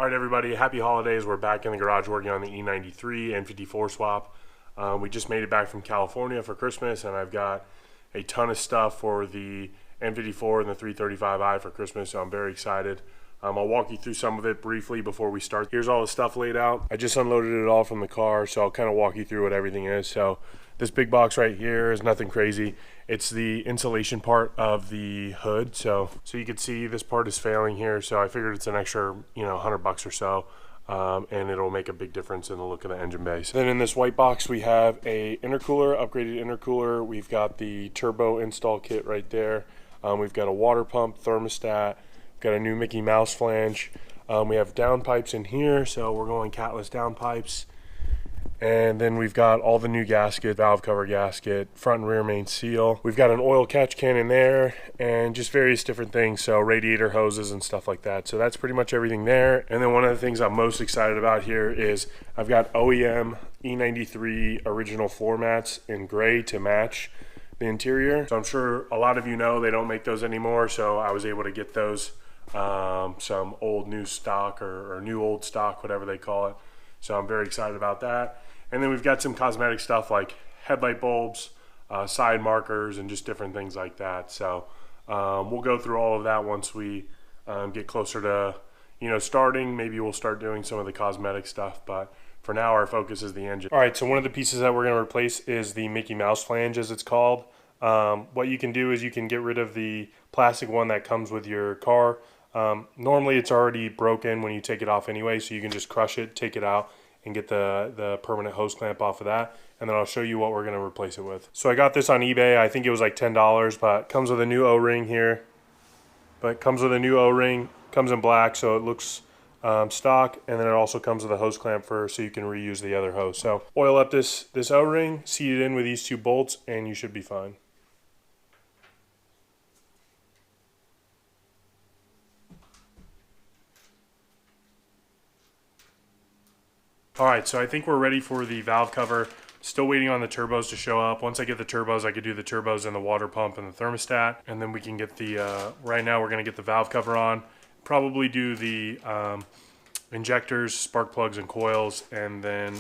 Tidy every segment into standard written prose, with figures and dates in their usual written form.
All right, everybody, happy holidays. We're back in the garage working on the E93 N54 swap. We just made it back from California for Christmas, and I've got a ton of stuff for the N54 and the 335i for Christmas, so I'm very excited. I'll walk you through some of it briefly before we start. Here's all the stuff laid out. I just unloaded it all from the car, so I'll kind of walk you through what everything is. So this big box right here is nothing crazy. It's the insulation part of the hood. So you can see this part is failing here. So I figured it's an extra, $100 or so. And it'll make a big difference in the look of the engine bay. So then in this white box, we have a intercooler, upgraded intercooler. We've got the turbo install kit right there. We've got a water pump, thermostat. We've got a new Mickey Mouse flange. We have down pipes in here, so we're going catless down pipes. And then we've got all the new gasket, valve cover gasket, front and rear main seal. We've got an oil catch can in there and just various different things, so radiator hoses and stuff like that. So that's pretty much everything there. And then one of the things I'm most excited about here is I've got OEM E93 original floor mats in gray to match the interior. So I'm sure a lot of you know they don't make those anymore, so I was able to get those, some old new stock or new old stock, whatever they call it. So I'm very excited about that. And then we've got some cosmetic stuff like headlight bulbs, side markers, and just different things like that. So we'll go through all of that once we get closer to, starting. Maybe we'll start doing some of the cosmetic stuff, but for now our focus is the engine. All right, so one of the pieces that we're gonna replace is the Mickey Mouse flange, as it's called. What you can do is you can get rid of the plastic one that comes with your car. Normally it's already broken when you take it off anyway, so you can just crush it, take it out, and get the permanent hose clamp off of that. And then I'll show you what we're going to replace it with. So I got this on eBay. I think it was like $10, but it comes with a new O-ring here. Comes in black, so it looks stock, and then it also comes with a hose clamp so you can reuse the other hose. So oil up this O-ring, seat it in with these two bolts, and you should be fine. All right, so I think we're ready for the valve cover. Still waiting on the turbos to show up. Once I get the turbos, I could do the turbos and the water pump and the thermostat. And then we can get the, right now we're gonna get the valve cover on. Probably do the injectors, spark plugs, and coils. And then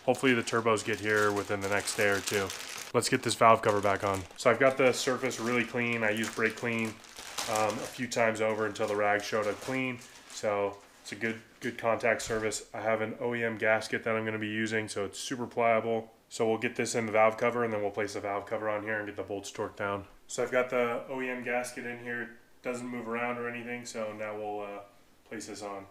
hopefully the turbos get here within the next day or two. Let's get this valve cover back on. So I've got the surface really clean. I used brake clean a few times over until the rag showed up clean. So it's a good contact surface. I have an OEM gasket that I'm going to be using, so it's super pliable. So we'll get this in the valve cover, and then we'll place the valve cover on here and get the bolts torqued down. So I've got the OEM gasket in here. It doesn't move around or anything, so now we'll place this on.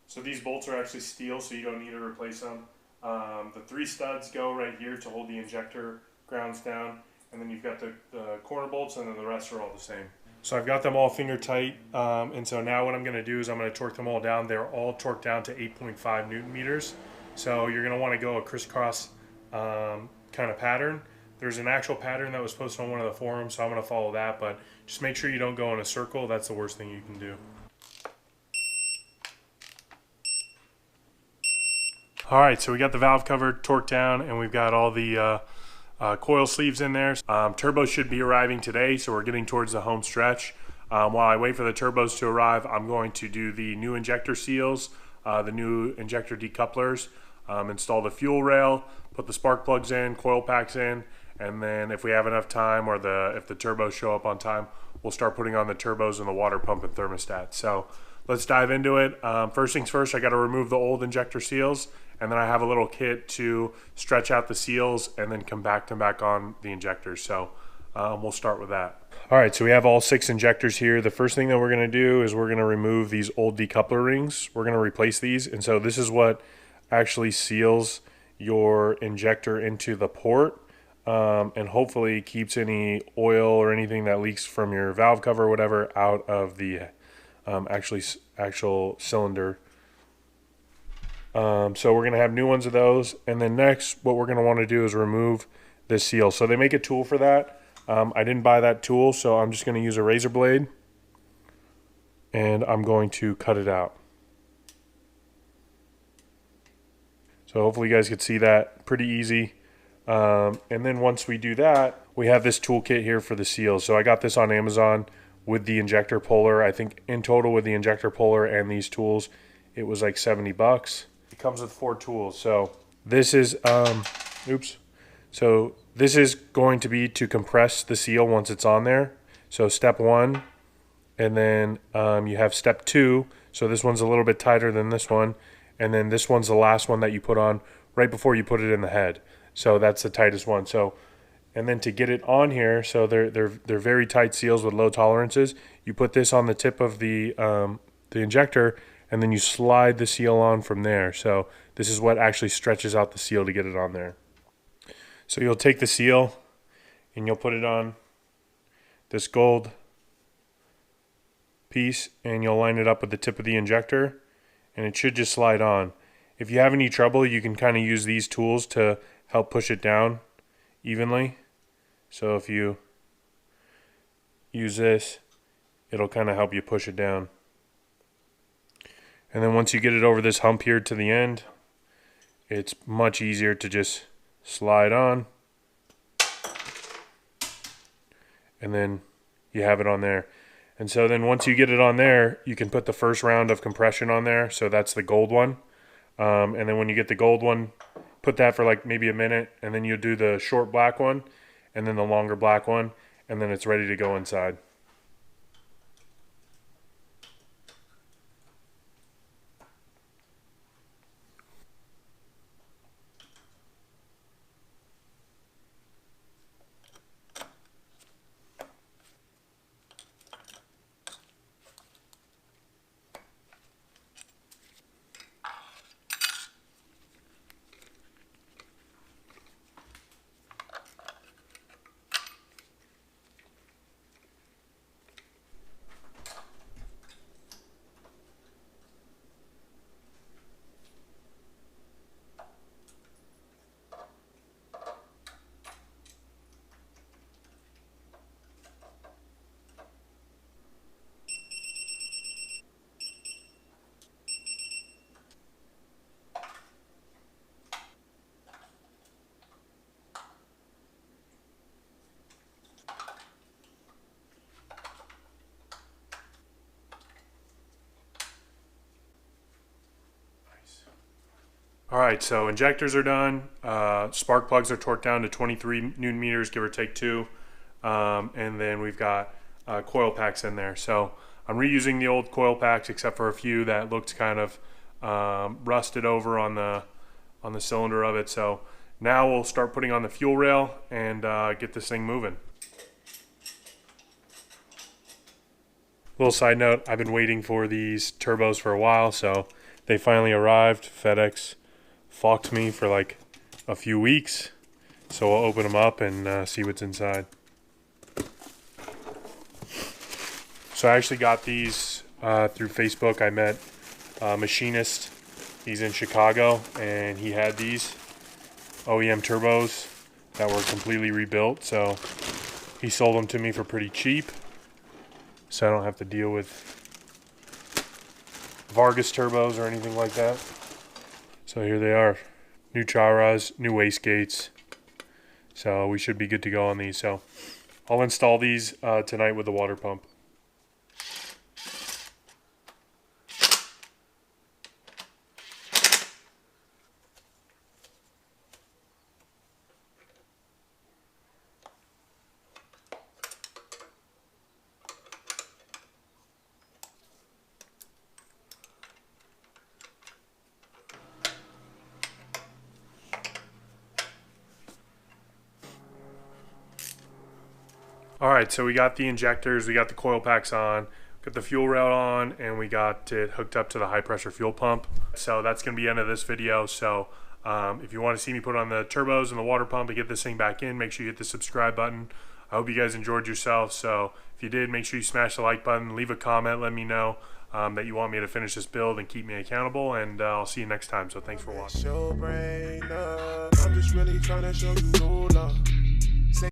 So these bolts are actually steel, so you don't need to replace them. The 3 studs go right here to hold the injector grounds down. And then you've got the corner bolts, and then the rest are all the same. So I've got them all finger tight, and so now what I'm going to do is I'm going to torque them all down. They're all torqued down to 8.5 Newton meters. So you're going to want to go a crisscross kind of pattern. There's an actual pattern that was posted on one of the forums, so I'm going to follow that, but just make sure you don't go in a circle. That's the worst thing you can do. All right, so we got the valve cover torqued down, and we've got all the coil sleeves in there. Turbos should be arriving today, so we're getting towards the home stretch. While I wait for the turbos to arrive, I'm going to do the new injector seals, the new injector decouplers, install the fuel rail, put the spark plugs in, coil packs in, and then if we have enough time, or if the turbos show up on time, we'll start putting on the turbos and the water pump and thermostat. So let's dive into it. First things first, I got to remove the old injector seals, and then I have a little kit to stretch out the seals and then come back on the injectors. So we'll start with that. All right, so we have all 6 injectors here. The first thing that we're gonna do is we're gonna remove these old decoupler rings. We're gonna replace these, and so this is what actually seals your injector into the port, and hopefully keeps any oil or anything that leaks from your valve cover or whatever out of the actual cylinder. So we're going to have new ones of those, and then next what we're going to want to do is remove this seal. So they make a tool for that. I didn't buy that tool, so I'm just going to use a razor blade, and I'm going to cut it out. So hopefully you guys can see that pretty easy. And then once we do that, we have this toolkit here for the seals. So I got this on Amazon. with the injector puller. I think in total with the injector puller and these tools, it was like 70 bucks. It comes with 4 tools. So this is, So this is going to be to compress the seal once it's on there. So step 1, and then you have step 2. So this one's a little bit tighter than this one. And then this one's the last one that you put on right before you put it in the head. So that's the tightest one. So, and then to get it on here, so they're very tight seals with low tolerances. You put this on the tip of the injector, and then you slide the seal on from there. So this is what actually stretches out the seal to get it on there. So you'll take the seal and you'll put it on this gold piece, and you'll line it up with the tip of the injector, and it should just slide on. If you have any trouble, you can kind of use these tools to help push it down evenly. So if you use this, it'll kind of help you push it down. And then once you get it over this hump here to the end, it's much easier to just slide on. And then you have it on there. And so then once you get it on there, you can put the first round of compression on there. So that's the gold one. And then when you get the gold one, put that for like maybe a minute, and then you do the short black one, and then the longer black one, and then it's ready to go inside. All right, so injectors are done. Spark plugs are torqued down to 23 Newton meters, give or take 2. And then we've got coil packs in there. So I'm reusing the old coil packs, except for a few that looked kind of rusted over on the cylinder of it. So now we'll start putting on the fuel rail and get this thing moving. Little side note, I've been waiting for these turbos for a while, so they finally arrived. FedEx fucked me for like a few weeks, so we'll open them up and see what's inside. So I actually got these through Facebook. I met a machinist. He's in Chicago, and he had these OEM turbos that were completely rebuilt, so he sold them to me for pretty cheap, so I don't have to deal with Vargas turbos or anything like that. So here they are, new chara-ra's, new wastegates. So we should be good to go on these. So I'll install these tonight with the water pump. Alright, so we got the injectors, we got the coil packs on, got the fuel rail on, and we got it hooked up to the high pressure fuel pump. So that's going to be the end of this video. So if you want to see me put on the turbos and the water pump and get this thing back in, make sure you hit the subscribe button. I hope you guys enjoyed yourselves. So if you did, make sure you smash the like button, leave a comment, let me know that you want me to finish this build and keep me accountable, and I'll see you next time. So thanks for watching. I'm just really trying to show you love.